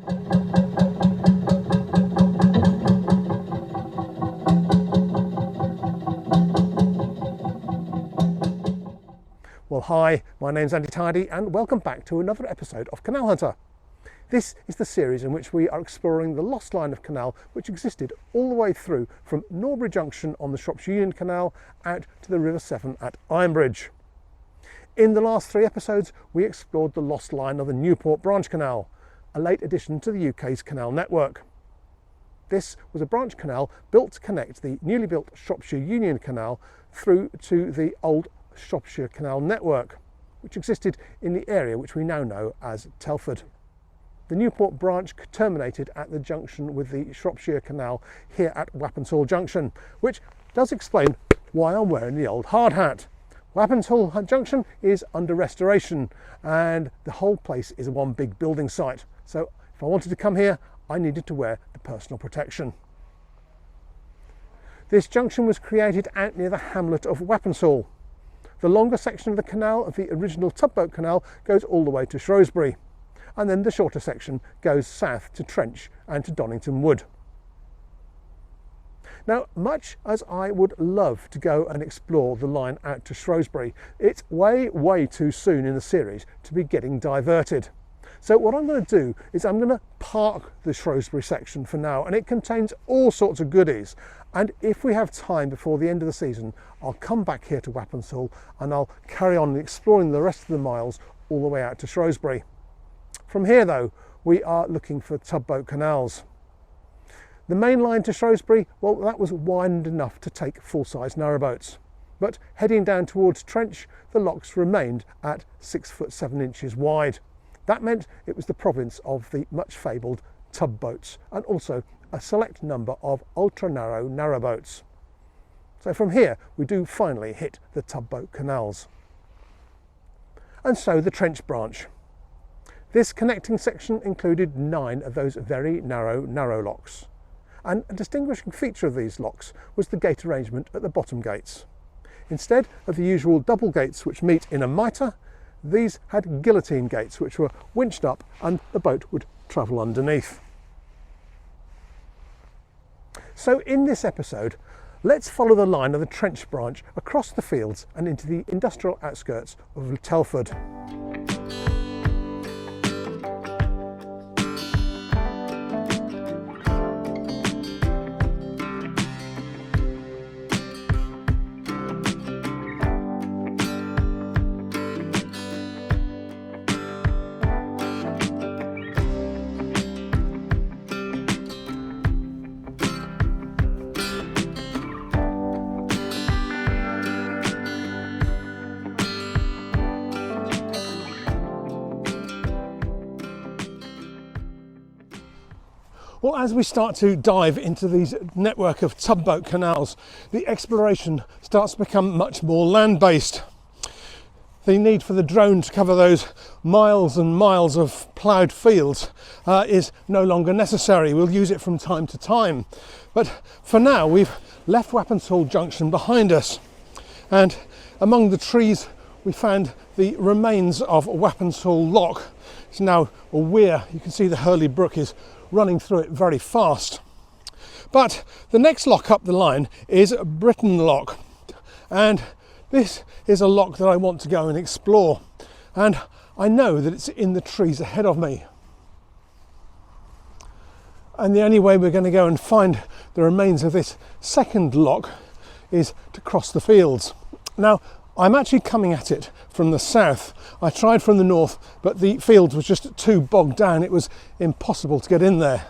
Well, hi, my name's Andy Tidy and welcome back to another episode of Canal Hunter. This is the series in which we are exploring the lost line of canal which existed all the way through from Norbury Junction on the Shropshire Union Canal out to the River Severn at Ironbridge. In the last 3 episodes we explored the lost line of the Newport Branch Canal, a late addition to the UK's canal network. This was a branch canal built to connect the newly built Shropshire Union Canal through to the old Shropshire Canal network, which existed in the area which we now know as Telford. The Newport branch terminated at the junction with the Shropshire Canal here at Wappenshall Junction, which does explain why I'm wearing the old hard hat. Wappenshall Junction is under restoration and the whole place is one big building site, so if I wanted to come here I needed to wear the personal protection. This junction was created out near the hamlet of Wappenshall. The longer section of the canal of the original tugboat canal goes all the way to Shrewsbury, and then the shorter section goes south to Trench and to Donington Wood. Now, much as I would love to go and explore the line out to Shrewsbury, it's way too soon in the series to be getting diverted. So what I'm going to do is I'm going to park the Shrewsbury section for now, and it contains all sorts of goodies. And if we have time before the end of the season, I'll come back here to Wappenshall and I'll carry on exploring the rest of the miles all the way out to Shrewsbury. From here though, we are looking for tugboat canals. The main line to Shrewsbury, well, that was widened enough to take full-size narrowboats. But heading down towards Trench, the locks remained at 6 foot 7 inches wide. That meant it was the province of the much fabled tugboats and also a select number of ultra-narrow narrowboats. So from here we do finally hit the tugboat canals. And so the Trench branch. This connecting section included 9 of those very narrow locks. And a distinguishing feature of these locks was the gate arrangement at the bottom gates. Instead of the usual double gates which meet in a mitre, these had guillotine gates which were winched up and the boat would travel underneath. So in this episode, let's follow the line of the Trench branch across the fields and into the industrial outskirts of Telford. Well, as we start to dive into these network of tugboat canals, the exploration starts to become much more land-based. The need for the drone to cover those miles and miles of ploughed fields is no longer necessary. We'll use it from time to time. But for now, we've left Wappenshall Junction behind us, and among the trees we found the remains of Wappenshall Lock. It's now a weir. You can see the Hurley Brook is running through it very fast. But the next lock up the line is Britain Lock, and this is a lock that I want to go and explore, and I know that it's in the trees ahead of me. And the only way we're going to go and find the remains of this second lock is to cross the fields. Now, I'm actually coming at it from the south. I tried from the north, but the fields was just too bogged down. It was impossible to get in there.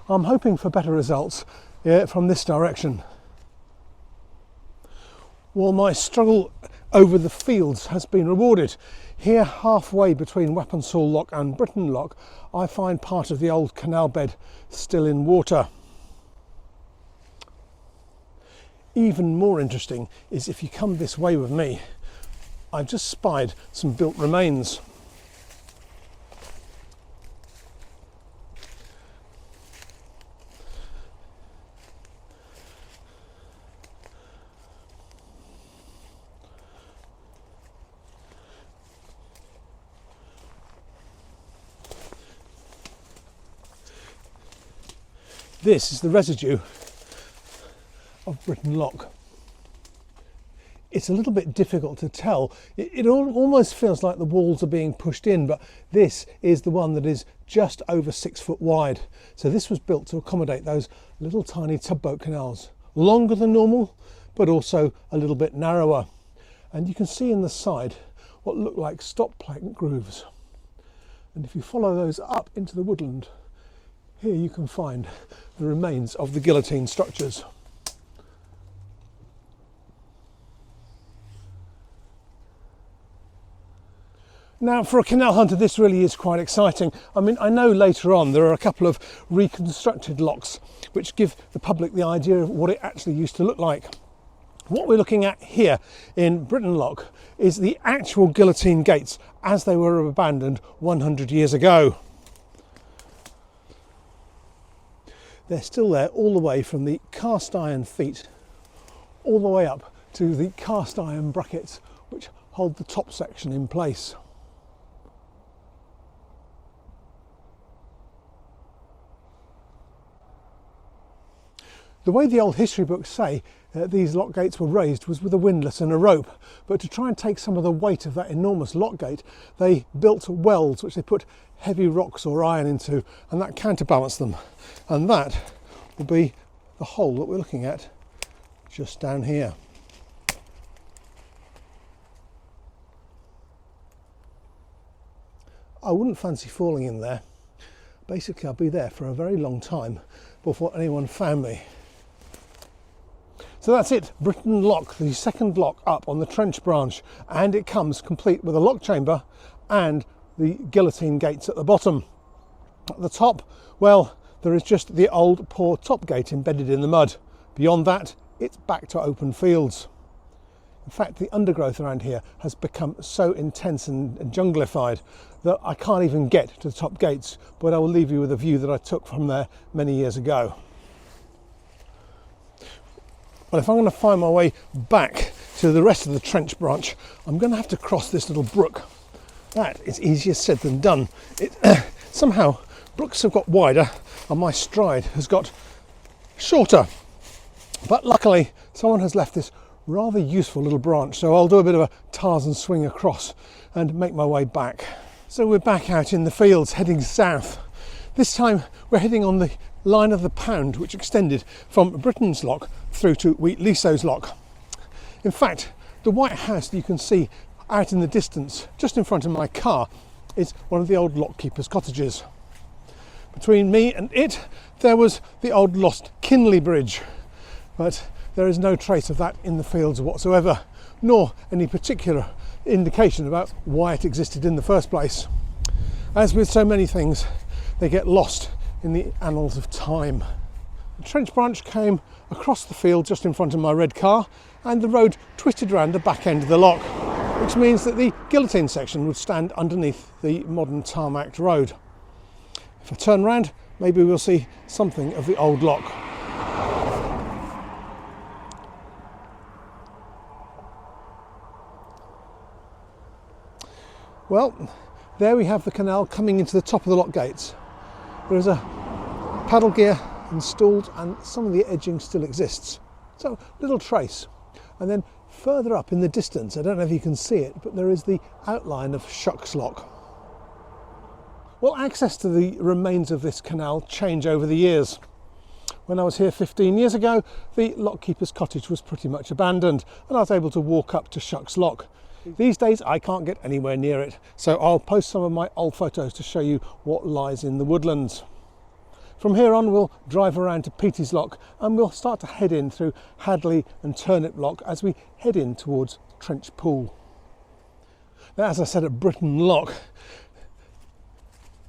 I'm hoping for better results from this direction. Well, my struggle over the fields has been rewarded. Here, halfway between Wappenshall Lock and Britain Lock, I find part of the old canal bed still in water. Even more interesting is if you come this way with me, I've just spied some built remains. This is the residue of Britain Lock. It's a little bit difficult to tell. It almost feels like the walls are being pushed in, but this is the one that is just over 6 foot wide. So this was built to accommodate those little tiny tugboat canals, longer than normal, but also a little bit narrower. And you can see in the side what look like stop plank grooves. And if you follow those up into the woodland, here you can find the remains of the guillotine structures. Now, for a canal hunter, this really is quite exciting. I mean, I know later on there are a couple of reconstructed locks which give the public the idea of what it actually used to look like. What we're looking at here in Britain Lock is the actual guillotine gates as they were abandoned 100 years ago. They're still there all the way from the cast iron feet all the way up to the cast iron brackets which hold the top section in place. The way the old history books say these lock gates were raised was with a windlass and a rope, but to try and take some of the weight of that enormous lock gate, they built wells which they put heavy rocks or iron into, and that counterbalanced them. And that will be the hole that we're looking at just down here. I wouldn't fancy falling in there. Basically, I'll be there for a very long time before anyone found me. So that's it, Britain Lock, the second lock up on the trench branch, and it comes complete with a lock chamber and the guillotine gates at the bottom. At the top, well, there is just the old poor top gate embedded in the mud. Beyond that, it's back to open fields. In fact, the undergrowth around here has become so intense and junglified that I can't even get to the top gates, but I will leave you with a view that I took from there many years ago. But if I'm going to find my way back to the rest of the trench branch, I'm going to have to cross this little brook. That is easier said than done. Somehow brooks have got wider and my stride has got shorter. But luckily someone has left this rather useful little branch, so I'll do a bit of a Tarzan swing across and make my way back. So we're back out in the fields heading south. This time we're heading on the line of the Pound, which extended from Britain's Lock through to Wheatleasow's Lock. In fact, the white house that you can see out in the distance just in front of my car is one of the old lockkeepers' cottages. Between me and it there was the old lost Kinley Bridge, but there is no trace of that in the fields whatsoever, nor any particular indication about why it existed in the first place. As with so many things, they get lost in the annals of time. The trench branch came across the field just in front of my red car, and the road twisted around the back end of the lock, which means that the guillotine section would stand underneath the modern tarmacked road. If I turn round, maybe we'll see something of the old lock. Well, there we have the canal coming into the top of the lock gates. There is a paddle gear installed and some of the edging still exists. So, a little trace. And then further up in the distance, I don't know if you can see it, but there is the outline of Shucks Lock. Well, access to the remains of this canal changed over the years. When I was here 15 years ago, the lockkeeper's cottage was pretty much abandoned and I was able to walk up to Shucks Lock. These days I can't get anywhere near it, so I'll post some of my old photos to show you what lies in the woodlands. From here on we'll drive around to Petey's Lock and we'll start to head in through Hadley and Turnip Lock as we head in towards Trench Pool. Now, as I said at Britain Lock,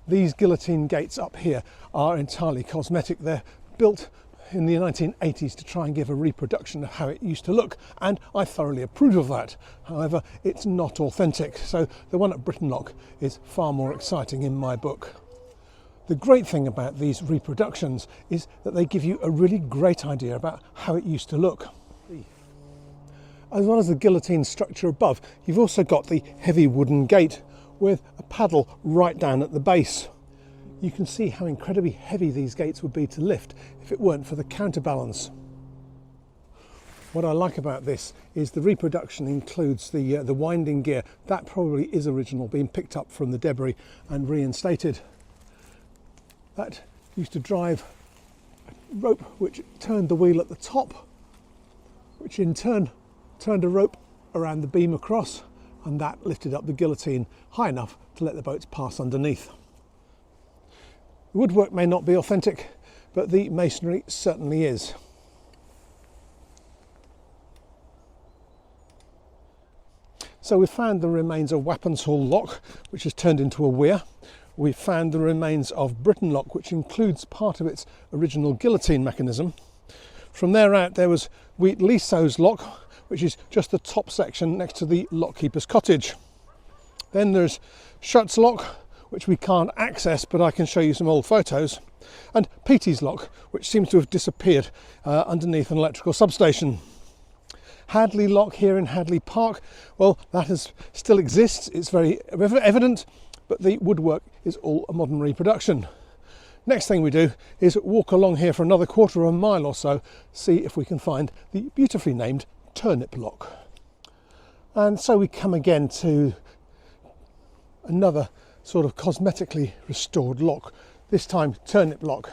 these guillotine gates up here are entirely cosmetic. They're built in the 1980s to try and give a reproduction of how it used to look, and I thoroughly approve of that. However, it's not authentic, so the one at Britain Lock is far more exciting in my book. The great thing about these reproductions is that they give you a really great idea about how it used to look. As well as the guillotine structure above, you've also got the heavy wooden gate with a paddle right down at the base. you can see how incredibly heavy these gates would be to lift if it weren't for the counterbalance. What I like about this is the reproduction includes the winding gear. That probably is original, being picked up from the debris and reinstated. That used to drive a rope which turned the wheel at the top, which in turn turned a rope around the beam across, and that lifted up the guillotine high enough to let the boats pass underneath. The woodwork may not be authentic, but the masonry certainly is. So we've found the remains of Wappenshall lock, which has turned into a weir. We've found the remains of Britain lock, which includes part of its original guillotine mechanism. From there out, there was Wheatleyso's lock, which is just the top section next to the lockkeeper's cottage. Then there's Shutt's lock, which we can't access, but I can show you some old photos. And Petey's lock, which seems to have disappeared underneath an electrical substation. Hadley lock here in Hadley Park, well, that still exists. It's very evident, but the woodwork is all a modern reproduction. Next thing we do is walk along here for another quarter of a mile or so, see if we can find the beautifully named Turnip lock. And so we come again to another sort of cosmetically restored lock, this time Turnip lock.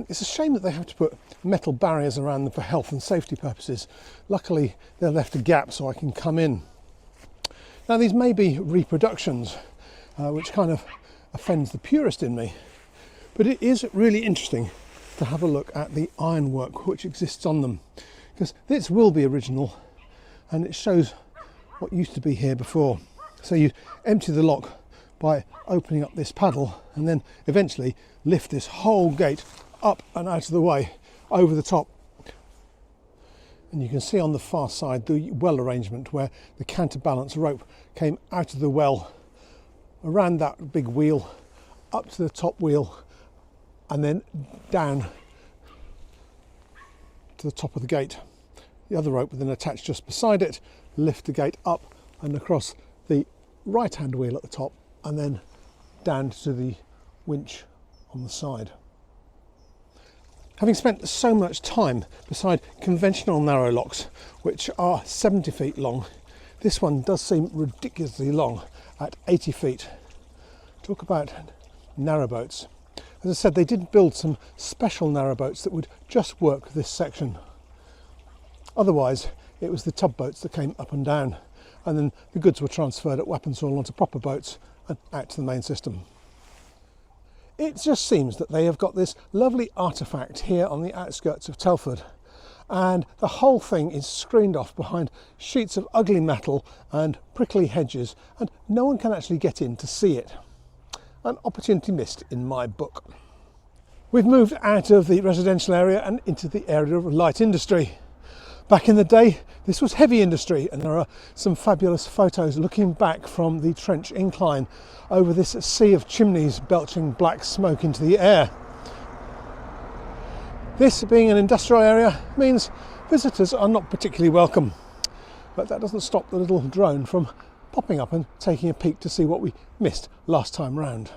It's a shame that they have to put metal barriers around them for health and safety purposes. Luckily, they're left a gap so I can come in. Now, these may be reproductions, which kind of offends the purist in me, but it is really interesting to have a look at the ironwork which exists on them, because this will be original and it shows what used to be here before. So you empty the lock by opening up this paddle and then eventually lift this whole gate up and out of the way over the top, and you can see on the far side the well arrangement where the counterbalance rope came out of the well around that big wheel up to the top wheel and then down to the top of the gate. The other rope was then attached just beside it, lift the gate up and across the right hand wheel at the top and then down to the winch on the side. Having spent so much time beside conventional narrow locks, which are 70 feet long, this one does seem ridiculously long at 80 feet. Talk about narrowboats. As I said, they did build some special narrowboats that would just work this section. Otherwise, it was the tugboats that came up and down, and then the goods were transferred at Wappenshall onto proper boats and out to the main system. It just seems that they have got this lovely artefact here on the outskirts of Telford, and the whole thing is screened off behind sheets of ugly metal and prickly hedges, and no one can actually get in to see it. An opportunity missed in my book. We've moved out of the residential area and into the area of light industry. Back in the day, this was heavy industry, and there are some fabulous photos looking back from the trench incline over this sea of chimneys belching black smoke into the air. This, being an industrial area, means visitors are not particularly welcome, but that doesn't stop the little drone from popping up and taking a peek to see what we missed last time round.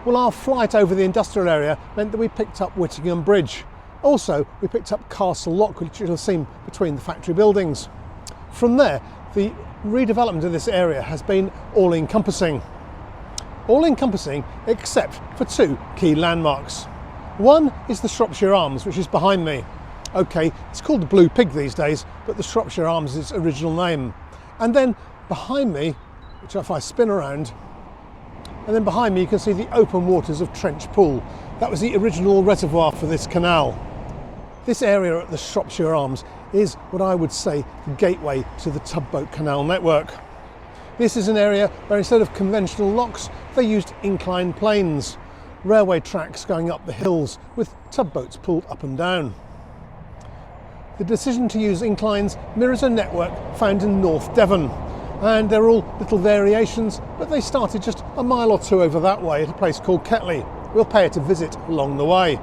Well, our flight over the industrial area meant that we picked up Whittingham Bridge. Also, we picked up Castle Lock, which you'll have seen between the factory buildings. From there, the redevelopment of this area has been all-encompassing. All-encompassing except for two key landmarks. One is the Shropshire Arms, which is behind me. Okay, it's called the Blue Pig these days, but the Shropshire Arms is its original name. And then behind me, which if I spin around, and then behind me you can see the open waters of Trench Pool. That was the original reservoir for this canal. This area at the Shropshire Arms is what I would say the gateway to the tugboat canal network. This is an area where instead of conventional locks, they used inclined planes, railway tracks going up the hills with tugboats pulled up and down. The decision to use inclines mirrors a network found in North Devon, and they're all little variations, but they started just a mile or two over that way at a place called Ketley. We'll pay it a visit along the way.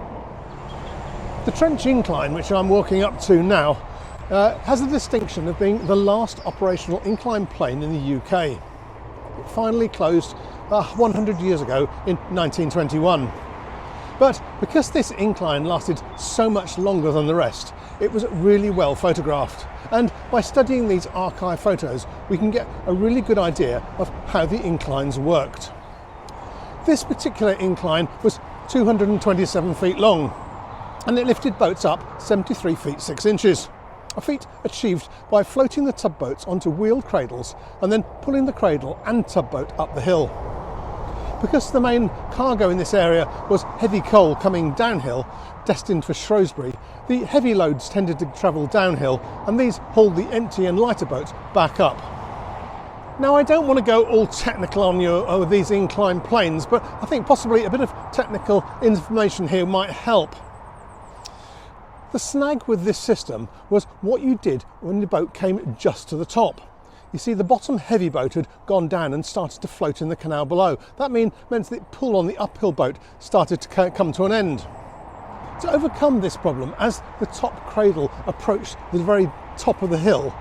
The trench incline, which I'm walking up to now, has the distinction of being the last operational incline plane in the UK. It finally closed 100 years ago in 1921. But because this incline lasted so much longer than the rest, it was really well photographed. And by studying these archive photos, we can get a really good idea of how the inclines worked. This particular incline was 227 feet long, and it lifted boats up 73 feet 6 inches. A feat achieved by floating the tugboats onto wheeled cradles and then pulling the cradle and tugboat up the hill. Because the main cargo in this area was heavy coal coming downhill, destined for Shrewsbury, the heavy loads tended to travel downhill, and these hauled the empty and lighter boats back up. Now, I don't want to go all technical on you over these inclined planes, but I think possibly a bit of technical information here might help. The snag with this system was what you did when the boat came just to the top. You see, the bottom heavy boat had gone down and started to float in the canal below. That meant the pull on the uphill boat started to come to an end. To overcome this problem, as the top cradle approached the very top of the hill,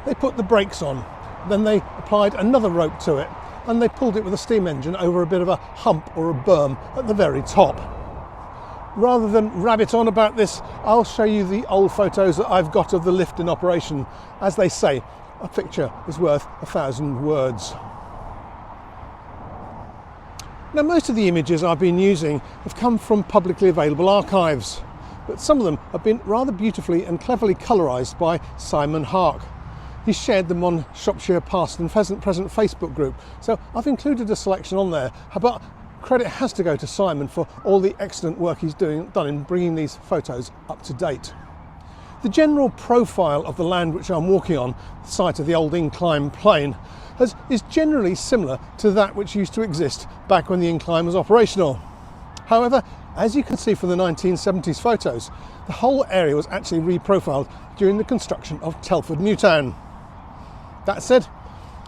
they put the brakes on. Then they applied another rope to it, and they pulled it with a steam engine over a bit of a hump or a berm at the very top. Rather than rabbit on about this, I'll show you the old photos that I've got of the lift in operation. As they say, a picture is worth 1,000 words. Now, most of the images I've been using have come from publicly available archives, but some of them have been rather beautifully and cleverly colorised by Simon Hark. He shared them on Shropshire Past and Present Facebook group, so I've included a selection on there, but credit has to go to Simon for all the excellent work he's done in bringing these photos up to date. The general profile of the land which I'm walking on, the site of the old incline plane, is generally similar to that which used to exist back when the incline was operational. However, as you can see from the 1970s photos, the whole area was actually reprofiled during the construction of Telford Newtown. That said,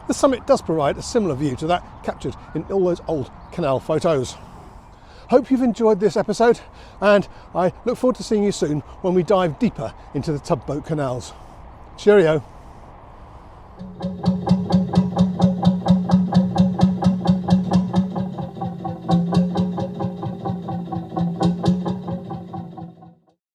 the summit does provide a similar view to that captured in all those old canal photos. Hope you've enjoyed this episode, and I look forward to seeing you soon when we dive deeper into the tugboat canals. Cheerio.